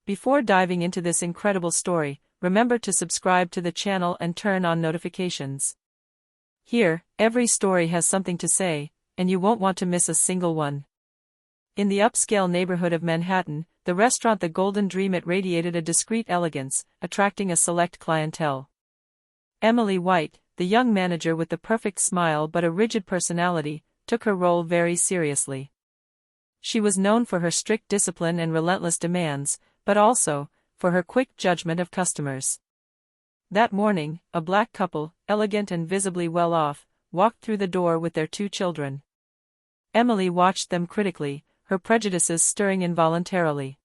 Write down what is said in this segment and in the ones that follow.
Before diving into this incredible story, remember to subscribe to the channel and turn on notifications. Here, every story has something to say, and you won't want to miss a single one. In the upscale neighborhood of Manhattan, the restaurant The Golden Dream radiated a discreet elegance, attracting a select clientele. Emily White, the young manager with the perfect smile but a rigid personality, took her role very seriously. She was known for her strict discipline and relentless demands, but also for her quick judgment of customers. That morning, a black couple, elegant and visibly well off, walked through the door with their 2 children. Emily watched them critically, her prejudices stirring involuntarily.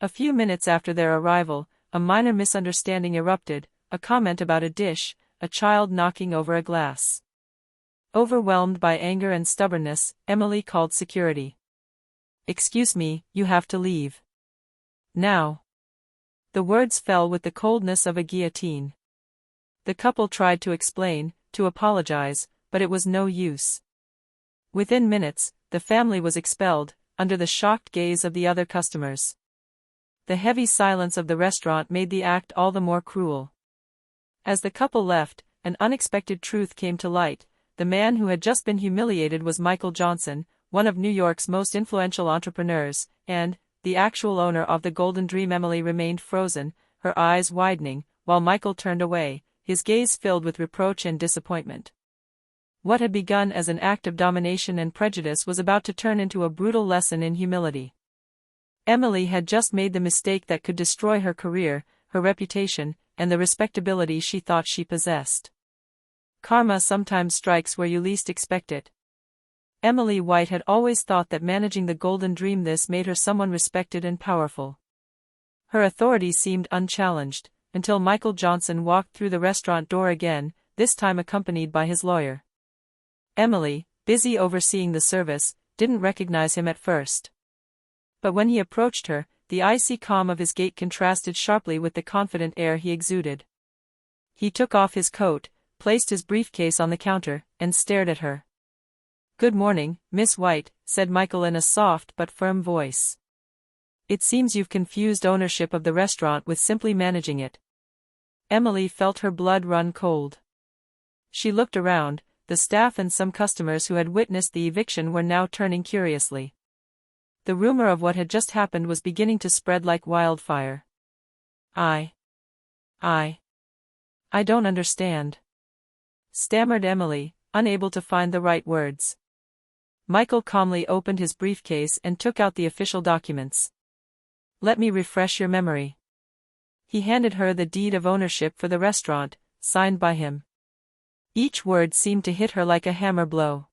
A few minutes after their arrival, a minor misunderstanding erupted, a comment about a dish, a child knocking over a glass. Overwhelmed by anger and stubbornness, Emily called security. "Excuse me, you have to leave. Now." The words fell with the coldness of a guillotine. The couple tried to explain, to apologize, but it was no use. Within minutes, the family was expelled, under the shocked gaze of the other customers. The heavy silence of the restaurant made the act all the more cruel. As the couple left, an unexpected truth came to light. The man who had just been humiliated was Michael Johnson, one of New York's most influential entrepreneurs, and the actual owner of the Golden Dream. Emily remained frozen, her eyes widening, while Michael turned away, his gaze filled with reproach and disappointment. What had begun as an act of domination and prejudice was about to turn into a brutal lesson in humility. Emily had just made the mistake that could destroy her career, her reputation, and the respectability she thought she possessed. Karma sometimes strikes where you least expect it. Emily White had always thought that managing the Golden Dream made her someone respected and powerful. Her authority seemed unchallenged, until Michael Johnson walked through the restaurant door again, this time accompanied by his lawyer. Emily, busy overseeing the service, didn't recognize him at first. But when he approached her, the icy calm of his gait contrasted sharply with the confident air he exuded. He took off his coat, placed his briefcase on the counter, and stared at her. "Good morning, Miss White," said Michael in a soft but firm voice. "It seems you've confused ownership of the restaurant with simply managing it." Emily felt her blood run cold. She looked around. The staff and some customers who had witnessed the eviction were now turning curiously. The rumor of what had just happened was beginning to spread like wildfire. I don't understand," stammered Emily, unable to find the right words. Michael calmly opened his briefcase and took out the official documents. "Let me refresh your memory." He handed her the deed of ownership for the restaurant, signed by him. Each word seemed to hit her like a hammer blow.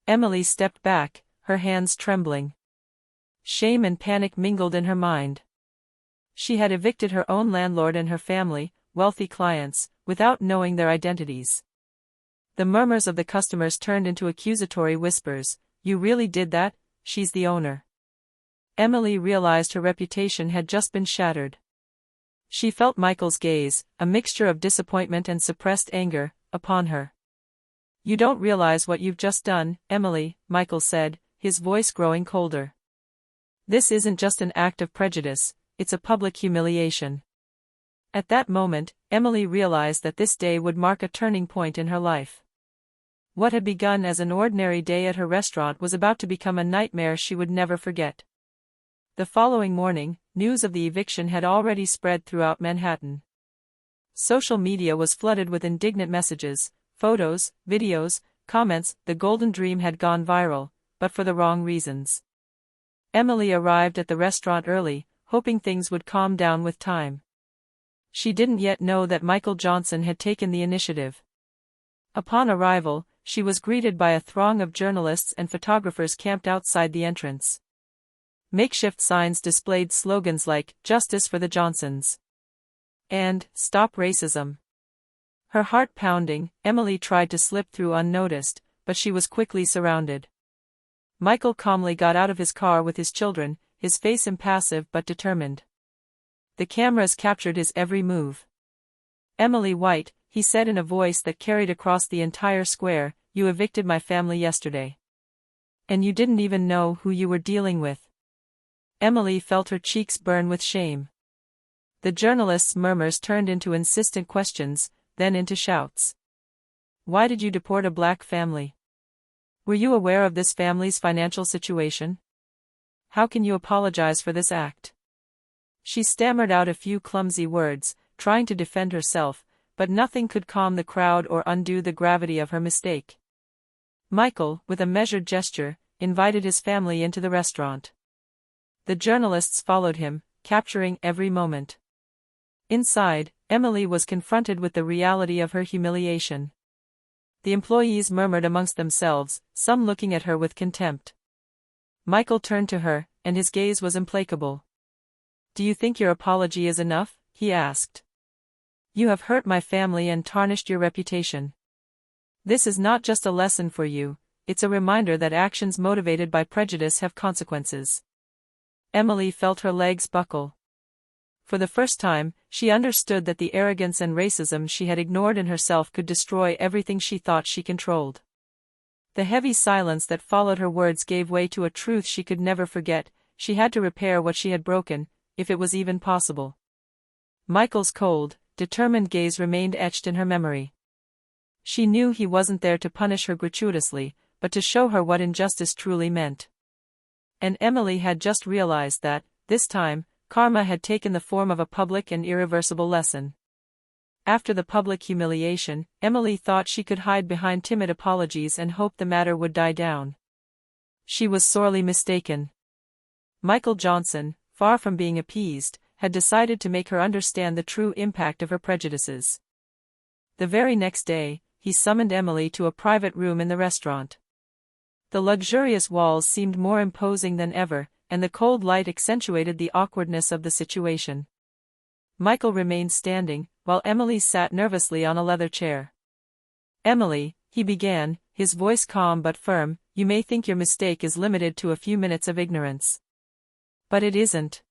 Emily stepped back, her hands trembling. Shame and panic mingled in her mind. She had evicted her own landlord and her family, wealthy clients, without knowing their identities. The murmurs of the customers turned into accusatory whispers. "You really did that? She's the owner." Emily realized her reputation had just been shattered. She felt Michael's gaze, a mixture of disappointment and suppressed anger, upon her. "You don't realize what you've just done, Emily," Michael said, his voice growing colder. "This isn't just an act of prejudice, it's a public humiliation." At that moment, Emily realized that this day would mark a turning point in her life. What had begun as an ordinary day at her restaurant was about to become a nightmare she would never forget. The following morning, news of the eviction had already spread throughout Manhattan. Social media was flooded with indignant messages, photos, videos, comments. The Golden Dream had gone viral, but for the wrong reasons. Emily arrived at the restaurant early, hoping things would calm down with time. She didn't yet know that Michael Johnson had taken the initiative. Upon arrival, she was greeted by a throng of journalists and photographers camped outside the entrance. Makeshift signs displayed slogans like, "Justice for the Johnsons," and "Stop Racism." Her heart pounding, Emily tried to slip through unnoticed, but she was quickly surrounded. Michael calmly got out of his car with his children, his face impassive but determined. The cameras captured his every move. "Emily White," he said in a voice that carried across the entire square, "you evicted my family yesterday. And you didn't even know who you were dealing with." Emily felt her cheeks burn with shame. The journalist's murmurs turned into insistent questions, then into shouts. Why did you deport a black family? Were you aware of this family's financial situation? How can you apologize for this act? She stammered out a few clumsy words, trying to defend herself, but nothing could calm the crowd or undo the gravity of her mistake. Michael, with a measured gesture, invited his family into the restaurant. The journalists followed him, capturing every moment. Inside, Emily was confronted with the reality of her humiliation. The employees murmured amongst themselves, some looking at her with contempt. Michael turned to her, and his gaze was implacable. Do you think your apology is enough? He asked. You have hurt my family and tarnished your reputation. This is not just a lesson for you, it's a reminder that actions motivated by prejudice have consequences. Emily felt her legs buckle. For the first time, she understood that the arrogance and racism she had ignored in herself could destroy everything she thought she controlled. The heavy silence that followed her words gave way to a truth she could never forget: she had to repair what she had broken, if it was even possible. Michael's cold, determined gaze remained etched in her memory. She knew he wasn't there to punish her gratuitously, but to show her what injustice truly meant. And Emily had just realized that, this time, karma had taken the form of a public and irreversible lesson. After the public humiliation, Emily thought she could hide behind timid apologies and hope the matter would die down. She was sorely mistaken. Michael Johnson, far from being appeased, had decided to make her understand the true impact of her prejudices. The very next day, he summoned Emily to a private room in the restaurant. The luxurious walls seemed more imposing than ever, and the cold light accentuated the awkwardness of the situation. Michael remained standing, while Emily sat nervously on a leather chair. Emily, he began, his voice calm but firm, you may think your mistake is limited to a few minutes of ignorance. But it isn't.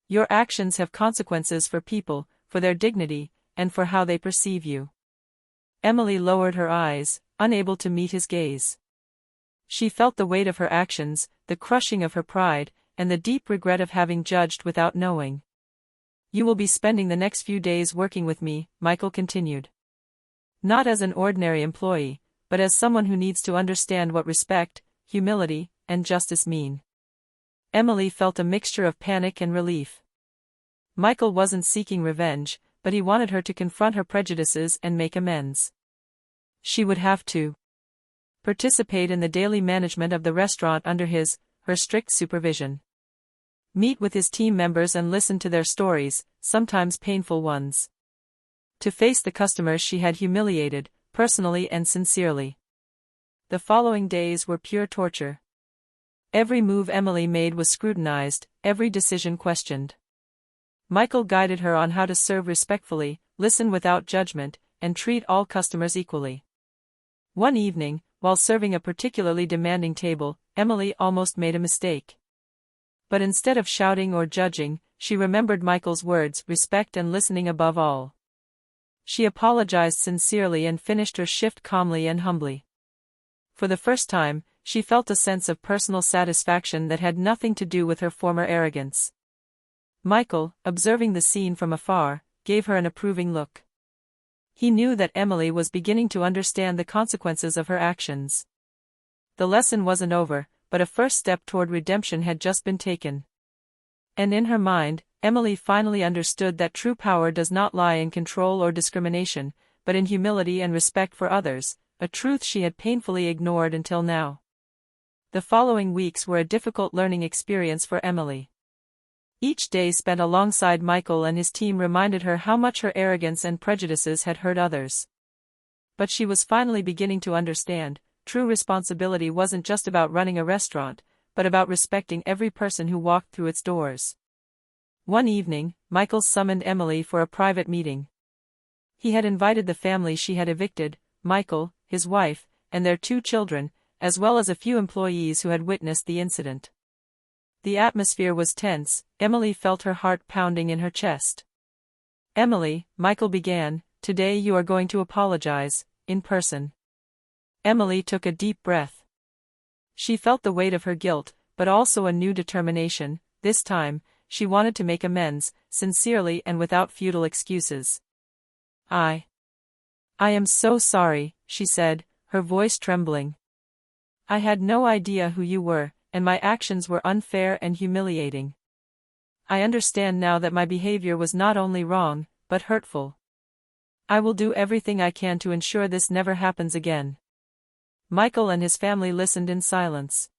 Your actions have consequences for people, for their dignity, and for how they perceive you. Emily lowered her eyes, unable to meet his gaze. She felt the weight of her actions, the crushing of her pride, and the deep regret of having judged without knowing. You will be spending the next few days working with me, Michael continued. Not as an ordinary employee, but as someone who needs to understand what respect, humility, and justice mean. Emily felt a mixture of panic and relief. Michael wasn't seeking revenge, but he wanted her to confront her prejudices and make amends. She would have to participate in the daily management of the restaurant under her strict supervision. Meet with his team members and listen to their stories, sometimes painful ones. To face the customers she had humiliated, personally and sincerely. The following days were pure torture. Every move Emily made was scrutinized, every decision questioned. Michael guided her on how to serve respectfully, listen without judgment, and treat all customers equally. One evening, while serving a particularly demanding table, Emily almost made a mistake. But instead of shouting or judging, she remembered Michael's words: respect and listening above all. She apologized sincerely and finished her shift calmly and humbly. For the first time, she felt a sense of personal satisfaction that had nothing to do with her former arrogance. Michael, observing the scene from afar, gave her an approving look. He knew that Emily was beginning to understand the consequences of her actions. The lesson wasn't over, but a first step toward redemption had just been taken. And in her mind, Emily finally understood that true power does not lie in control or discrimination, but in humility and respect for others, a truth she had painfully ignored until now. The following weeks were a difficult learning experience for Emily. Each day spent alongside Michael and his team reminded her how much her arrogance and prejudices had hurt others. But she was finally beginning to understand, true responsibility wasn't just about running a restaurant, but about respecting every person who walked through its doors. One evening, Michael summoned Emily for a private meeting. He had invited the family she had evicted, Michael, his wife, and their 2 children, as well as a few employees who had witnessed the incident. The atmosphere was tense. Emily felt her heart pounding in her chest. Emily, Michael began, today you are going to apologize, in person. Emily took a deep breath. She felt the weight of her guilt, but also a new determination. this time, she wanted to make amends, sincerely and without futile excuses. I am so sorry, she said, her voice trembling. I had no idea who you were, and my actions were unfair and humiliating. I understand now that my behavior was not only wrong, but hurtful. I will do everything I can to ensure this never happens again. Michael and his family listened in silence.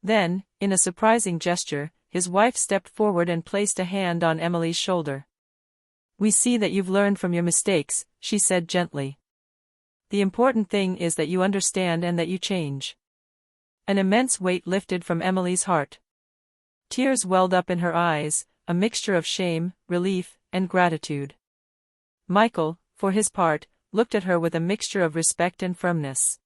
Then, in a surprising gesture, his wife stepped forward and placed a hand on Emily's shoulder. We see that you've learned from your mistakes, she said gently. The important thing is that you understand and that you change. An immense weight lifted from Emily's heart. Tears welled up in her eyes, a mixture of shame, relief, and gratitude. Michael, for his part, looked at her with a mixture of respect and firmness.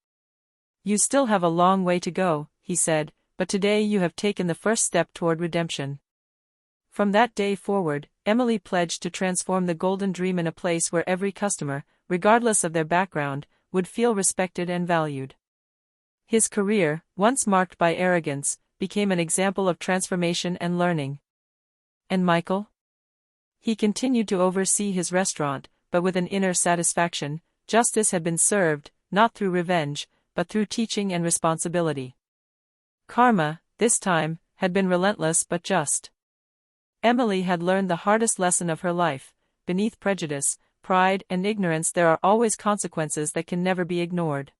You still have a long way to go, he said, but today you have taken the first step toward redemption. From that day forward, Emily pledged to transform the Golden Dream in a place where every customer, regardless of their background, would feel respected and valued. His career, once marked by arrogance, became an example of transformation and learning. And Michael? He continued to oversee his restaurant, but with an inner satisfaction. Justice had been served, not through revenge, but through teaching and responsibility. Karma, this time, had been relentless but just. Emily had learned the hardest lesson of her life: beneath prejudice, pride, and ignorance there are always consequences that can never be ignored.